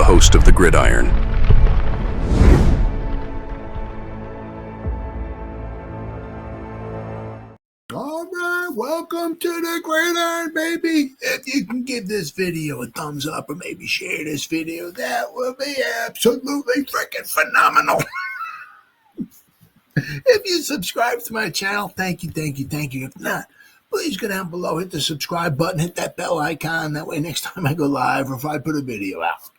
host of the Gridiron. All right, welcome to the Gridiron, baby. If you can give this video a thumbs up or maybe share this video, that will be absolutely freaking phenomenal. If you subscribe to my channel, thank you. If not, please go down below, hit the subscribe button, hit that bell icon. That way next time I go live or if I put a video out,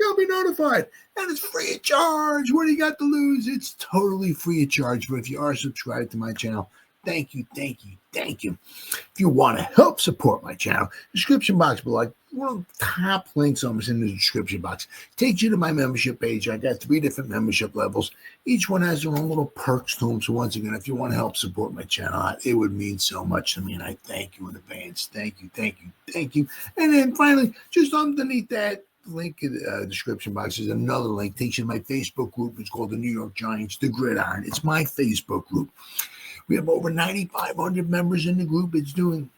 you'll be notified. And it's free of charge. What do you got to lose? It's totally free of charge. But if you are subscribed to my channel, thank you. If you want to help support my channel, description box below, one of the top links almost in the description box takes you to my membership page. I got 3 different membership levels. Each one has their own little perks to them. So once again, if you want to help support my channel, it would mean so much to me. And I thank you in advance. Thank you. And then finally, just underneath that link in the description box is another link. Takes you to my Facebook group. It's called the New York Giants, the Gridiron. It's my Facebook group. We have over 9,500 members in the group. It's doing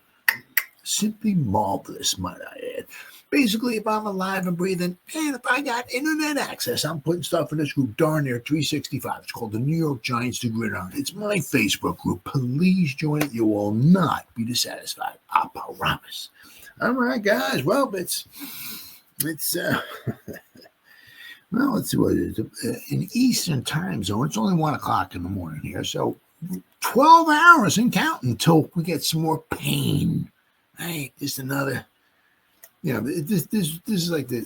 simply marvelous, might I add. Basically, if I'm alive and breathing, and if I got internet access, I'm putting stuff in this group darn near 365. It's called the New York Giants, the Gridiron. It's my Facebook group. Please join it. You will not be dissatisfied. I promise. All right, guys. Well, it's well, let's see what it is. In Eastern time zone, it's only 1 o'clock in the morning here. So 12 hours and counting until we get some more pain. Right? Just another, this is like the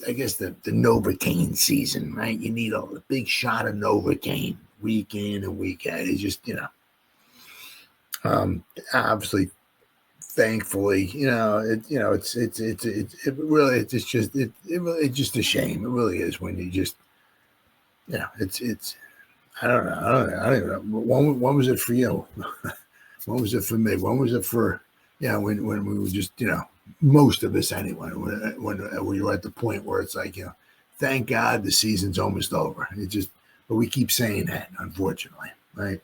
Novocaine season, right? You need a big shot of Novocaine week in and week out. It's just, obviously, thankfully, it's just a shame. It really is when you just, it's. I don't know. When was it for you? When was it for me? When was it for, when we were just, most of us anyway, when we were at the point where it's like, thank God the season's almost over. But we keep saying that, unfortunately, right?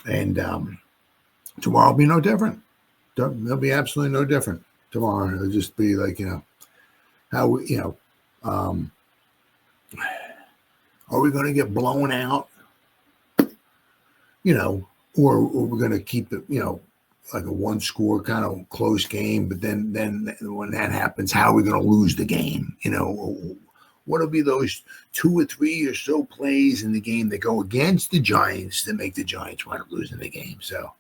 And tomorrow will be no different. There'll be absolutely no different tomorrow. It'll just be like, how we, are we going to get blown out, or we're going to keep it, like a 1-score kind of close game? But then when that happens, how are we going to lose the game? What will be those 2 or 3 or so plays in the game that go against the Giants that make the Giants wind up losing the game? So,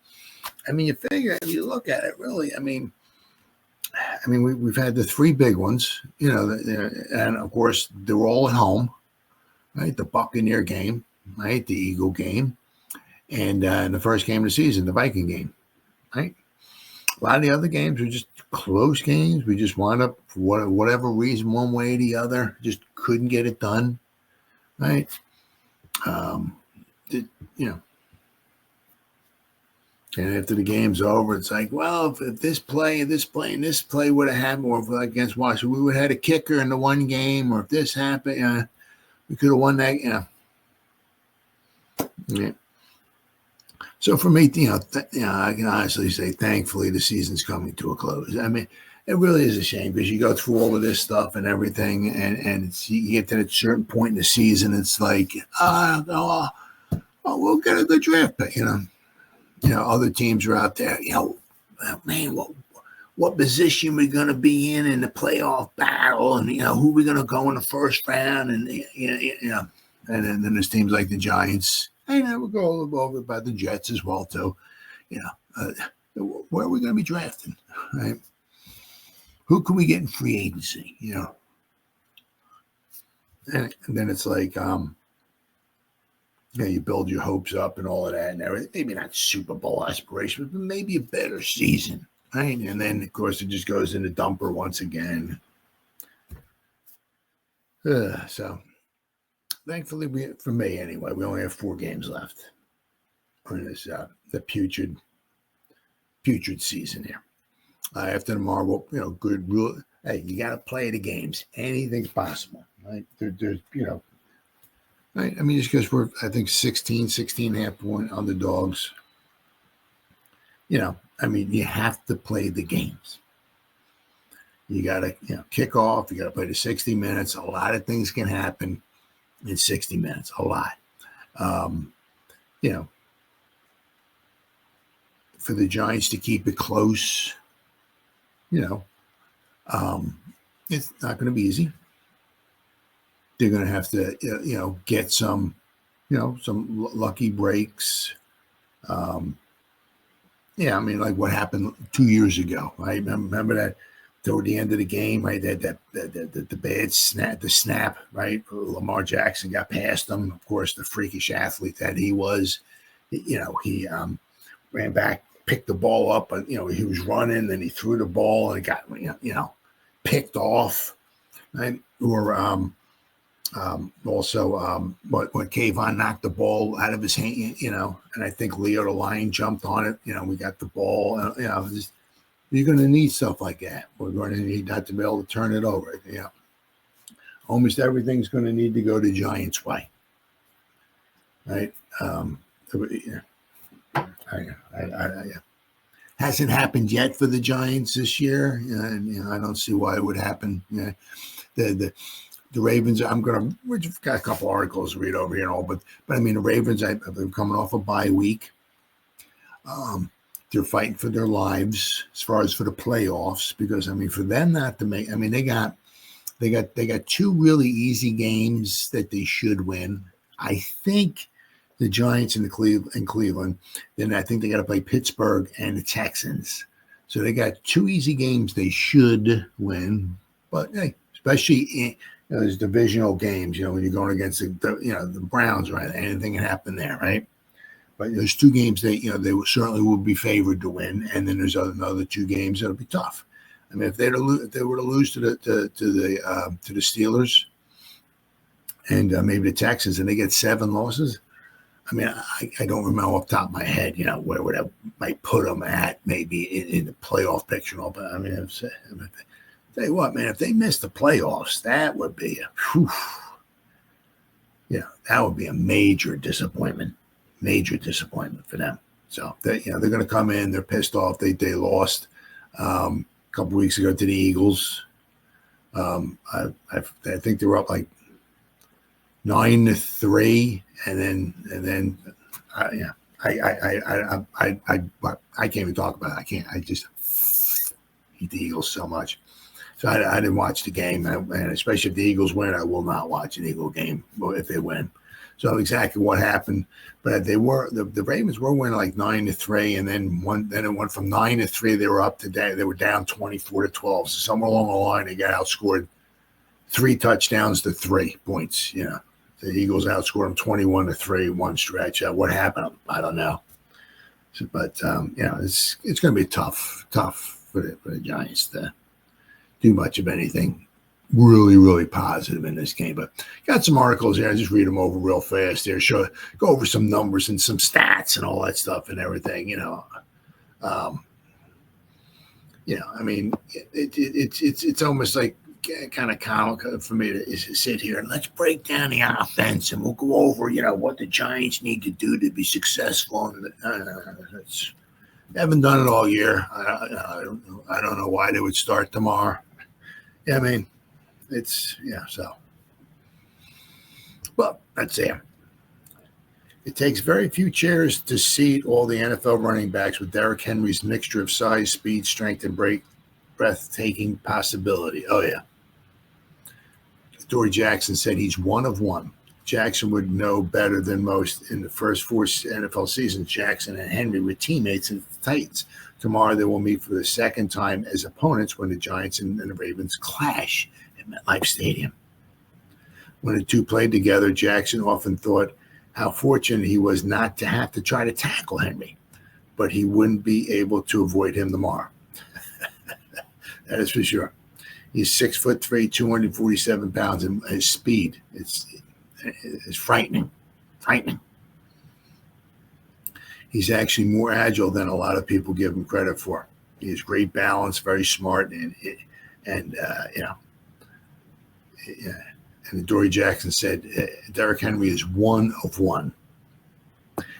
you figure, if you look at it, really, we've had the 3 big ones, and of course, they're all at home. Right, the Buccaneer game, right, the Eagle game, and in the first game of the season, the Viking game, right? A lot of the other games were just close games. We just wound up, for whatever reason, one way or the other, just couldn't get it done, right? And after the game's over, it's like, well, if this play would have happened, or if against Washington, we would have had a kicker in the one game, or if this happened, we could have won that, Yeah. So for me, I can honestly say, thankfully, the season's coming to a close. It really is a shame because you go through all of this stuff and everything, and you get to a certain point in the season, it's like, we'll get a good draft pick, other teams are out there, man, what position we're going to be in the playoff battle, and who we're going to go in the first round, and and then there's teams like the Giants, and we'll go over about the Jets as well too. Where are we going to be drafting? Right? Who can we get in free agency? And then it's like, you build your hopes up and all of that, and everything. Maybe not Super Bowl aspirations, but maybe a better season. Right? And then, of course, it just goes in the dumper once again. So, thankfully, for me anyway, we only have 4 games left on this the putrid season here. After tomorrow, good rule. Hey, you got to play the games. Anything's possible, right? There's, right? Just because we're, I think, 16 and a half point underdogs. You have to play the games. You got to kick off. You got to play the 60 minutes. A lot of things can happen in 60 minutes. A lot. You know, for the Giants to keep it close, it's not going to be easy. They're going to have to, get some lucky breaks. I mean, like what happened 2 years ago, right? Remember that toward the end of the game, right? The bad snap, right? Lamar Jackson got past him. Of course, the freakish athlete that he was, he ran back, picked the ball up, and he was running, and he threw the ball, and it got picked off, right? Or also when Kayvon knocked the ball out of his hand, and I think Leo the Lion jumped on it. We got the ball. You're going to need stuff like that. We're going to need that to be able to turn it over. Almost everything's going to need to go the Giants' way, right? Hasn't happened yet for the Giants this year, and I don't see why it would happen. The Ravens, we've got a couple articles to read over here and all, but I mean, the Ravens, I've been coming off a bye week. They're fighting for their lives as far as for the playoffs, because I mean, for them not to make, I mean, they got two really easy games that they should win. I think the Giants in Cleveland. Then I think they got to play Pittsburgh and the Texans. So they got two easy games they should win. But hey, especially in those divisional games, when you're going against the Browns, right? Anything can happen there, right? But there's two games they certainly will be favored to win, and then there's another two games that'll be tough. I mean, if they were to lose to the Steelers and maybe the Texans, and they get 7 losses, I mean, I don't remember off the top of my head, where would I might put them at, maybe in the playoff picture and all. But I mean, tell you what, man, if they missed the playoffs, that would be that would be a major disappointment for them. So they're going to come in. They're pissed off. They lost a couple weeks ago to the Eagles. I think they were up like 9-3, and then I can't even talk about it. I just hate the Eagles so much. So I didn't watch the game, and especially if the Eagles win, I will not watch an Eagle game if they win. So exactly what happened, but the Ravens were winning like 9-3, and then it went from 9-3. They were up to they were down 24-12. So somewhere along the line, they got outscored 3 touchdowns to 3 points. The Eagles outscored them 21-3 one stretch. What happened? I don't know. So, but it's going to be tough for the Giants to do much of anything really, really positive in this game. But got some articles here. I just read them over real fast there. Go over some numbers and some stats and all that stuff and everything. I mean, it's almost like kind of comical for me to sit here and let's break down the offense and we'll go over, what the Giants need to do to be successful. And they haven't done it all year. I don't know why they would start tomorrow. I mean, so. But that's it. It takes very few chairs to seat all the NFL running backs with Derrick Henry's mixture of size, speed, strength, and breathtaking possibility. Oh, yeah. Adoree Jackson said he's one of one. Jackson would know better than most. In the first 4 NFL seasons, Jackson and Henry were teammates in the Titans. Tomorrow they will meet for the second time as opponents when the Giants and the Ravens clash at MetLife Stadium. When the two played together, Jackson often thought how fortunate he was not to have to try to tackle Henry, but he wouldn't be able to avoid him tomorrow. That is for sure. He's 6'3", 247 pounds, and his speed it's frightening. He's actually more agile than a lot of people give him credit for. He has great balance, very smart, and Adoree Jackson said Derrick Henry is one of one.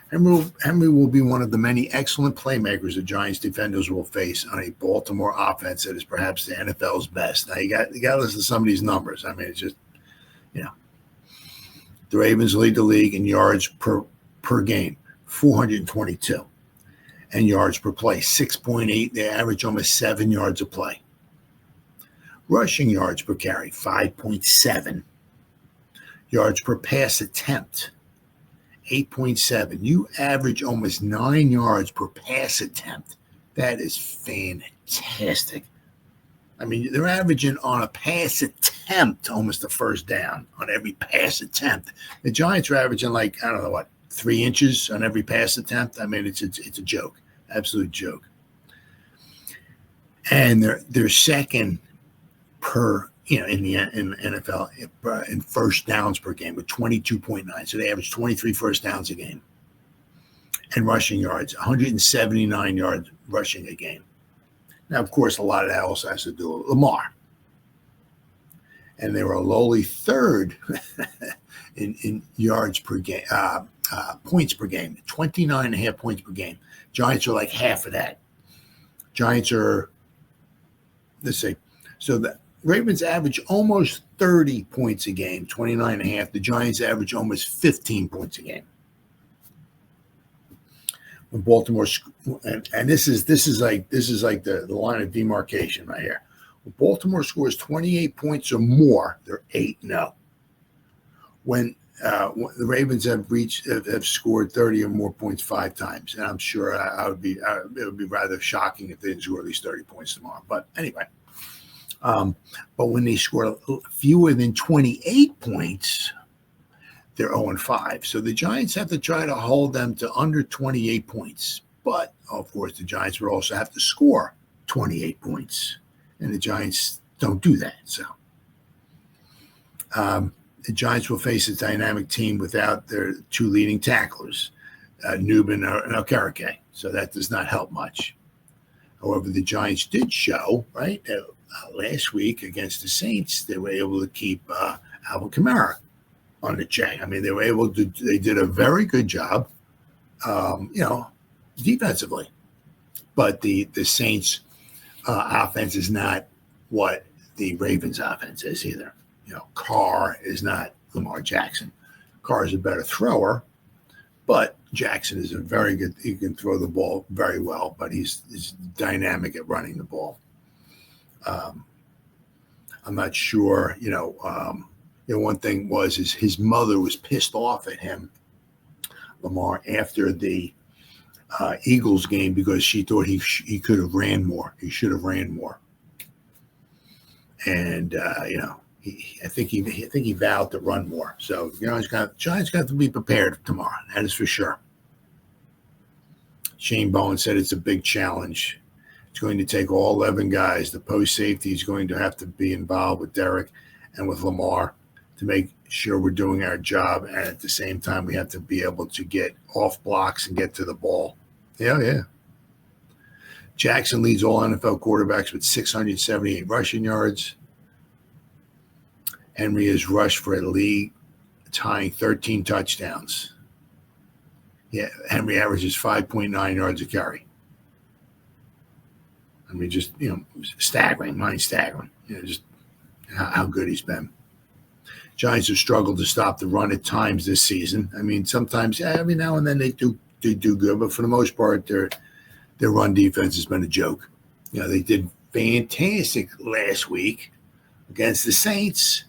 Henry will be one of the many excellent playmakers the Giants defenders will face on a Baltimore offense that is perhaps the NFL's best. Now you got to listen to some of these numbers. I mean, it's just, the Ravens lead the league in yards per game, 422, and yards per play, 6.8. They average almost 7 yards a play. Rushing yards per carry, 5.7. Yards per pass attempt, 8.7. You average almost 9 yards per pass attempt. That is fantastic. I mean, they're averaging on a pass attempt almost a first down on every pass attempt. The Giants are averaging 3 inches on every pass attempt. I mean, it's a joke, absolute joke. And they're second per in the NFL in first downs per game with 22.9. So they average 23 first downs a game. And rushing yards, 179 yards rushing a game. Now, of course, a lot of that also has to do with Lamar. And they were a lowly third in yards per game, points per game, 29.5 points per game. Giants are like half of that. Giants are, let's see, so the Ravens average almost 30 points a game, 29.5. The Giants average almost 15 points a game. When Baltimore, and this is like the line of demarcation right here. When Baltimore scores 28 points or more, they're 8-0. When the Ravens have scored 30 or more points 5 times, and I'm sure it would be rather shocking if they didn't score at least 30 points tomorrow. But anyway, but when they score fewer than 28 points, they're 0-5. So the Giants have to try to hold them to under 28 points. But, of course, the Giants would also have to score 28 points. And the Giants don't do that. So the Giants will face a dynamic team without their 2 leading tacklers, Newman and Okereke. So that does not help much. However, the Giants did show, right, last week against the Saints, they were able to keep Alvin Kamara on the check. I mean, they did a very good job, defensively. But the Saints offense is not what the Ravens offense is either. Carr is not Lamar Jackson. Carr is a better thrower, but Jackson is a very good, he can throw the ball very well, but he's dynamic at running the ball. I'm not sure, one thing is his mother was pissed off at him, Lamar, after the Eagles game because she thought he could have ran more. He should have ran more. And I think he vowed to run more. So Giants got to be prepared tomorrow. That is for sure. Shane Bowen said it's a big challenge. It's going to take all 11 guys. The post safety is going to have to be involved with Derrick and with Lamar to make sure we're doing our job. And at the same time, we have to be able to get off blocks and get to the ball. Yeah. Jackson leads all NFL quarterbacks with 678 rushing yards. Henry has rushed for a league tying 13 touchdowns. Yeah, Henry averages 5.9 yards a carry. I mean, just, staggering, mind-staggering. Just how good he's been. Giants have struggled to stop the run at times this season. I mean, sometimes, every now and then they do good, but for the most part, their run defense has been a joke. They did fantastic last week against the Saints,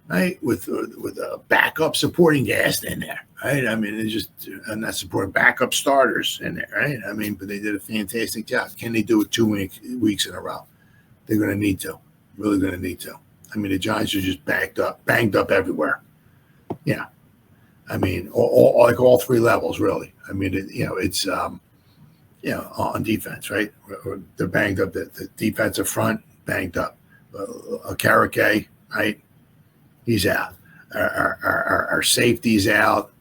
right, with a backup supporting cast in there, right? I mean, it's just not supporting backup starters in there, right? I mean, but they did a fantastic job. Can they do it 2 weeks in a row? They're going to need to, really going to need to. I mean, the Giants are just banged up everywhere. Yeah. I mean, all 3 levels, really. I mean, it's on defense, right? They're banged up. The defensive front, banged up. Okereke, right? He's out. Our safety's out.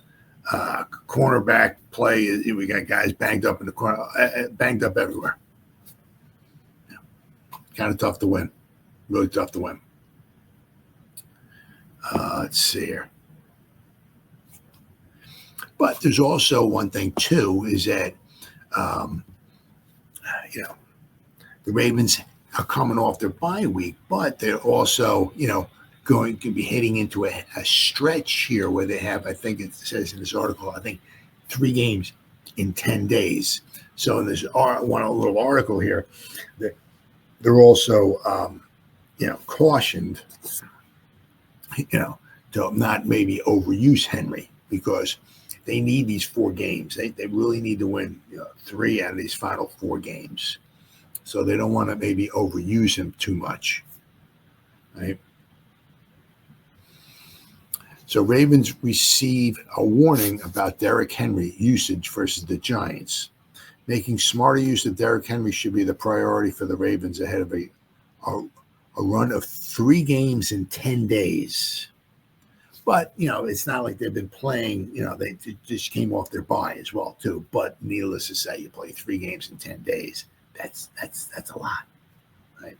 Cornerback play, we got guys banged up in the corner, banged up everywhere. Kind of tough to win. Really tough to win. Let's see here. But there's also one thing too is that the Ravens are coming off their bye week, but they're also going to be heading into a stretch here where they have, I think it says in this article, I think 3 games in 10 days. So in this one little article here, they're also cautioned, to not maybe overuse Henry because they need these 4 games. They really need to win 3 out of these final 4 games. So they don't want to maybe overuse him too much, right? So Ravens receive a warning about Derrick Henry usage versus the Giants. Making smarter use of Derrick Henry should be the priority for the Ravens ahead of a run of 3 games in 10 days. But, it's not like they've been playing, they just came off their bye as well, too. But needless to say, you play 3 games in 10 days. That's a lot, right?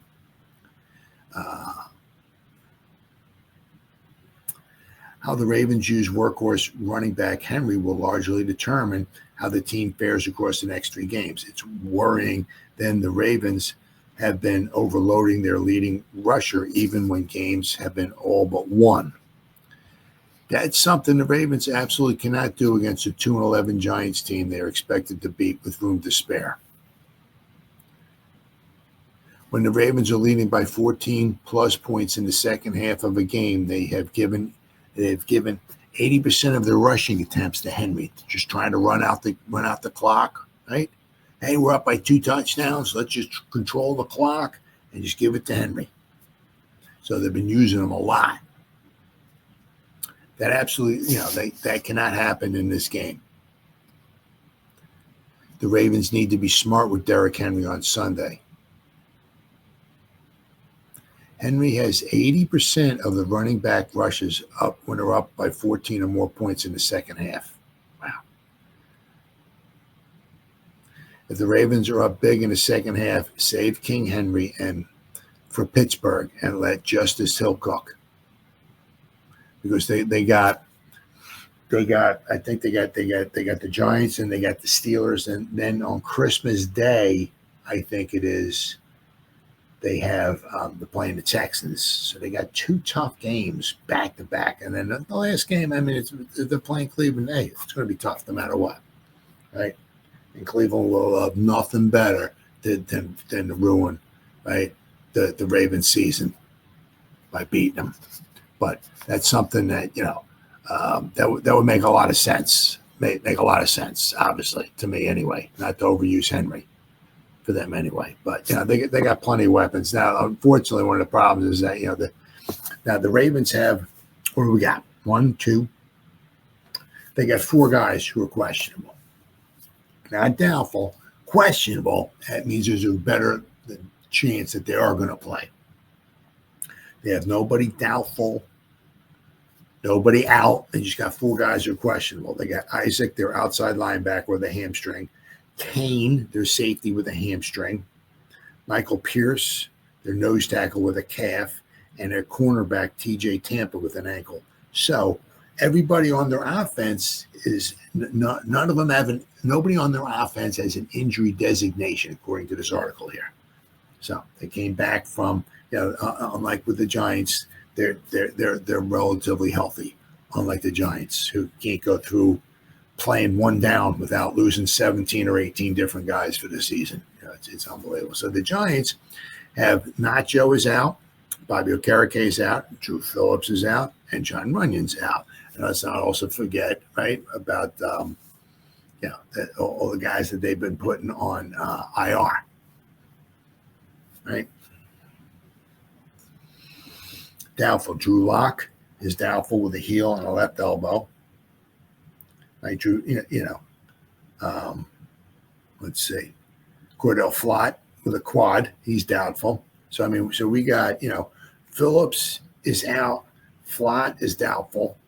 How the Ravens use workhorse running back Henry will largely determine how the team fares across the next 3 games. It's worrying then the Ravens have been overloading their leading rusher even when games have been all but won. That's something the Ravens absolutely cannot do against a 2-11 Giants team they are expected to beat with room to spare. When the Ravens are leading by 14 plus points in the second half of a game, they've given 80% of their rushing attempts to Henry, just trying to run out the clock, right? Hey, we're up by 2 touchdowns. Let's just control the clock and just give it to Henry. So they've been using him a lot. That absolutely, that cannot happen in this game. The Ravens need to be smart with Derrick Henry on Sunday. Henry has 80% of the running back rushes up when they're up by 14 or more points in the second half. Wow. If the Ravens are up big in the second half, save King Henry and for Pittsburgh and let Justice Hill cook. Because they got the Giants and they got the Steelers, and then on Christmas Day, I think it is, they have they're playing the Texans. So they got 2 tough games back to back, and then the last game, they're playing Cleveland. Hey, it's going to be tough no matter what, right? And Cleveland will have nothing better than to ruin, right, the Ravens season by beating them. But that's something that that would make a lot of sense. Make a lot of sense, obviously, to me anyway. Not to overuse Henry for them anyway. But they got plenty of weapons now. Unfortunately, one of the problems is that the Ravens have, what do we got? 1, 2. They got 4 guys who are questionable. Not doubtful, questionable. That means there's a better chance that they are going to play. They have nobody doubtful, nobody out. They just got 4 guys who are questionable. They got Isaac, their outside linebacker with a hamstring. Kane, their safety with a hamstring. Michael Pierce, their nose tackle with a calf. And their cornerback, TJ Tampa, with an ankle. So everybody on their offense is none of them have nobody on their offense has an injury designation, according to this article here. So they came back from, unlike with the Giants, they're relatively healthy. Unlike the Giants, who can't go through playing 1 down without losing 17 or 18 different guys for the season. It's unbelievable. So the Giants have Nacho is out, Bobby Okereke is out, Drew Phillips is out, and John Runyon's out. And let's not also forget, right, about all the guys that they've been putting on IR. Right? Doubtful. Drew Lock is doubtful with a heel and a left elbow. Right, Drew, let's see. Cordell Flott with a quad. He's doubtful. So we got, Phillips is out. Flott is doubtful.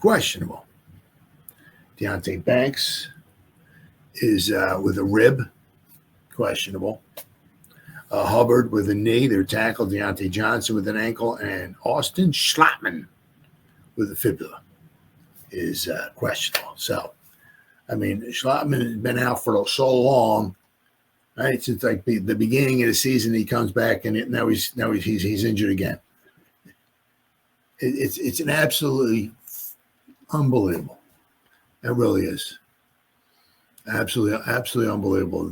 Questionable. Deonte Banks is with a rib. Questionable. Hubbard with a knee. Their tackle. Deontay Johnson with an ankle. And Austin Schlottman with the fibula is questionable. So, I mean, Schlotman has been out for so long, right? Since like the beginning of the season, he comes back and now he's injured again. It's an absolutely unbelievable. It really is. Absolutely unbelievable.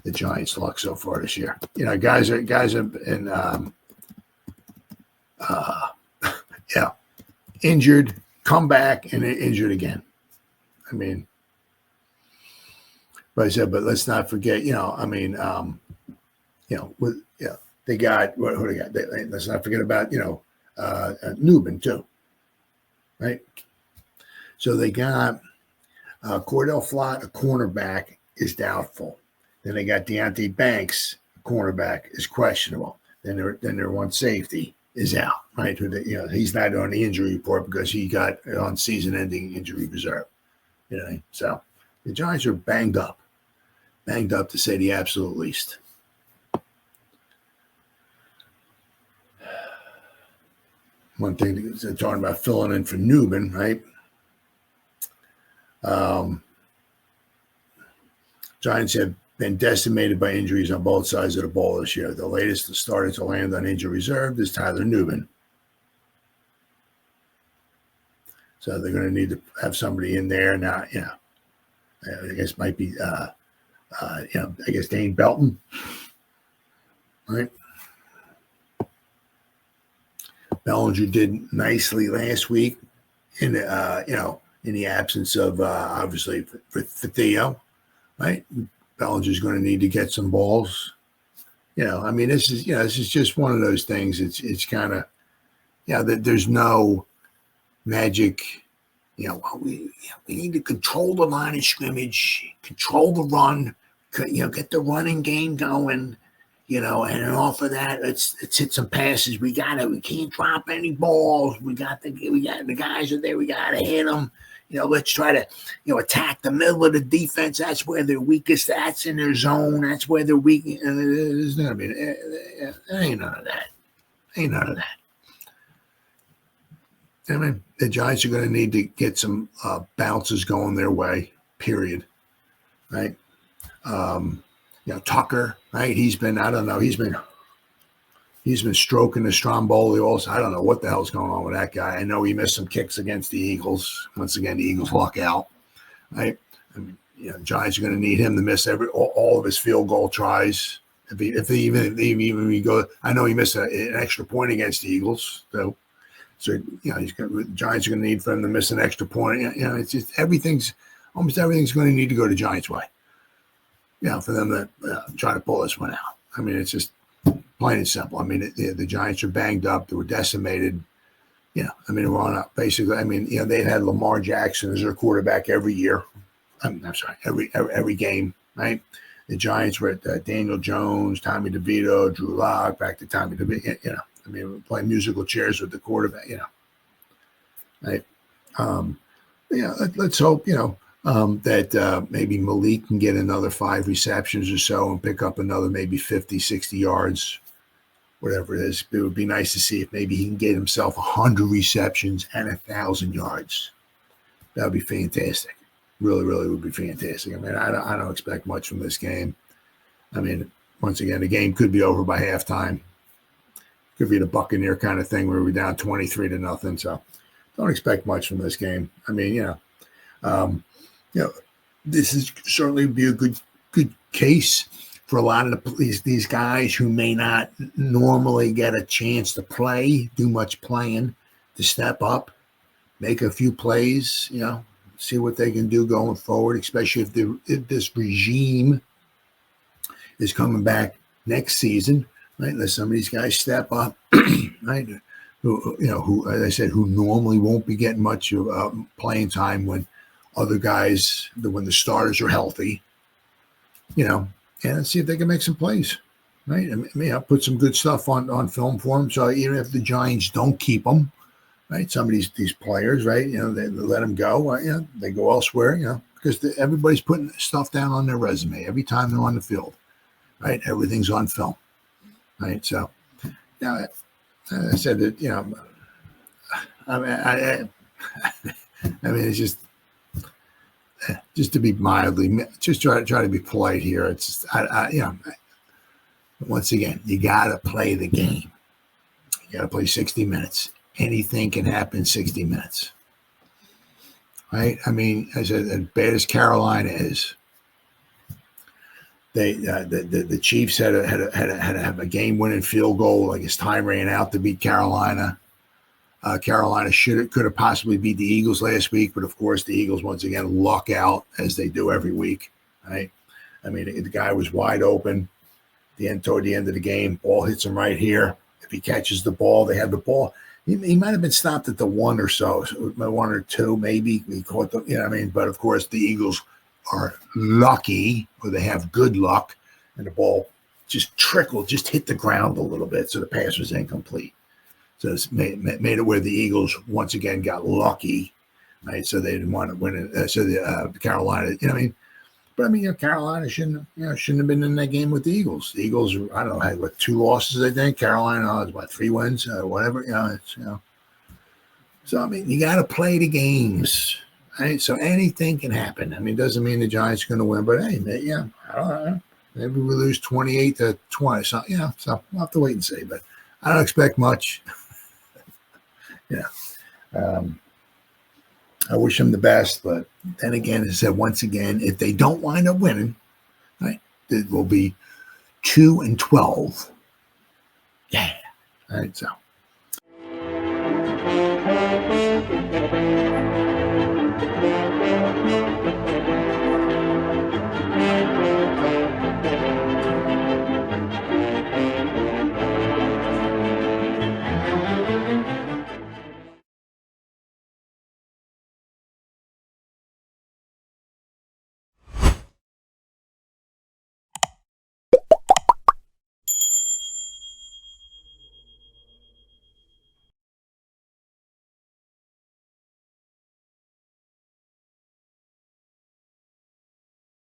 The Giants' luck so far this year. You know, guys have been injured, come back, and injured again. I mean, but let's not forget. They got who they got. Let's not forget about Newman too, right? So they got Cordell Flott, a cornerback, is doubtful. Then they got Deonte Banks, cornerback, is questionable. Then their one safety is out, right? He's not on the injury report because he got on season-ending injury reserve. So the Giants are banged up to say the absolute least. One thing they're talking about filling in for Newman, right? Giants have been decimated by injuries on both sides of the ball this year. The latest that started to land on injury reserve is Tyler Newman. So they're going to need to have somebody in there now. I guess might be, I guess Dane Belton, right? Bellinger did nicely last week in the absence of obviously for Theo, right? Bellinger's going to need to get some balls. This is just one of those things. It's kind of, there's no magic. We need to control the line of scrimmage, control the run, get the running game going. And off of that, let's hit some passes. We can't drop any balls. We got the guys are there. We got to hit them. Let's try to, attack the middle of the defense. That's where they're weakest. That's in their zone. That's where they're weak. There's going to be, ain't none of that. Ain't none of that. I mean, the Giants are going to need to get some bounces going their way, period. Right? Tucker, right? He's been stroking the Stromboli also. I don't know what the hell's going on with that guy. I know he missed some kicks against the Eagles. Once again, the Eagles luck out, right? Giants are going to need him to miss all of his field goal tries. If he even go, I know he missed an extra point against the Eagles, so the Giants are going to need for him to miss an extra point. It's just almost everything's going to need to go the Giants' way. For them to try to pull this one out. I mean, it's just plain and simple. I mean, the Giants are banged up. They were decimated. We're on up. Basically, they had Lamar Jackson as their quarterback every year. I'm sorry, every game, right? The Giants were at Daniel Jones, Tommy DeVito, Drew Lock, back to Tommy DeVito. We're playing musical chairs with the quarterback. Right? Let's hope. That maybe Malik can get another 5 receptions or so and pick up another maybe 50, 60 yards, whatever it is. It would be nice to see if maybe he can get himself 100 receptions and 1,000 yards. That would be fantastic. Really, really would be fantastic. I don't expect much from this game. Once again, the game could be over by halftime. Could be the Buccaneer kind of thing where we're down 23-0. So don't expect much from this game. This is certainly be a good case for a lot of these guys who may not normally get a chance to do much playing, to step up, make a few plays, see what they can do going forward, especially if this regime is coming back next season, right? Let some of these guys step up, right? Who, as I said, who normally won't be getting much of playing time when other guys, when the starters are healthy, and see if they can make some plays, right? I'll put some good stuff on film for them. So even if the Giants don't keep them, right, some of these players, right, they let them go. They go elsewhere, because everybody's putting stuff down on their resume every time they're on the field, right? Everything's on film, right? So, I said that, I mean, I mean, it's just to be mildly, just try to be polite here. It's just, once again, you got to play the game. You got to play 60 minutes. Anything can happen in 60 minutes. Right? I mean, I said, as bad as Carolina is, the Chiefs had to have a game-winning field goal. Like as time ran out to beat Carolina. Carolina could have possibly beat the Eagles last week, but of course the Eagles once again luck out as they do every week. Right? I mean, the guy was wide open. Toward the end of the game, ball hits him right here. If he catches the ball, they have the ball. He might have been stopped at the 1 or so, 1 or 2 maybe. He caught the, I mean, but of course the Eagles are lucky, or they have good luck, and the ball just hit the ground a little bit, so the pass was incomplete. So it's made it where the Eagles once again got lucky, right? So they didn't want to win it. So the Carolina, But I mean, Carolina shouldn't have been in that game with the Eagles. The Eagles, I don't know, had 2 losses, I think. Carolina has 3 wins, whatever. So I mean, you got to play the games, right? So anything can happen. I mean, it doesn't mean the Giants are going to win, but hey, I don't know. Maybe we lose 28-20. So so we'll have to wait and see. But I don't expect much. I wish them the best, but then again, as I said, once again, if they don't wind up winning, right, it will be 2-12. Yeah. All right, so.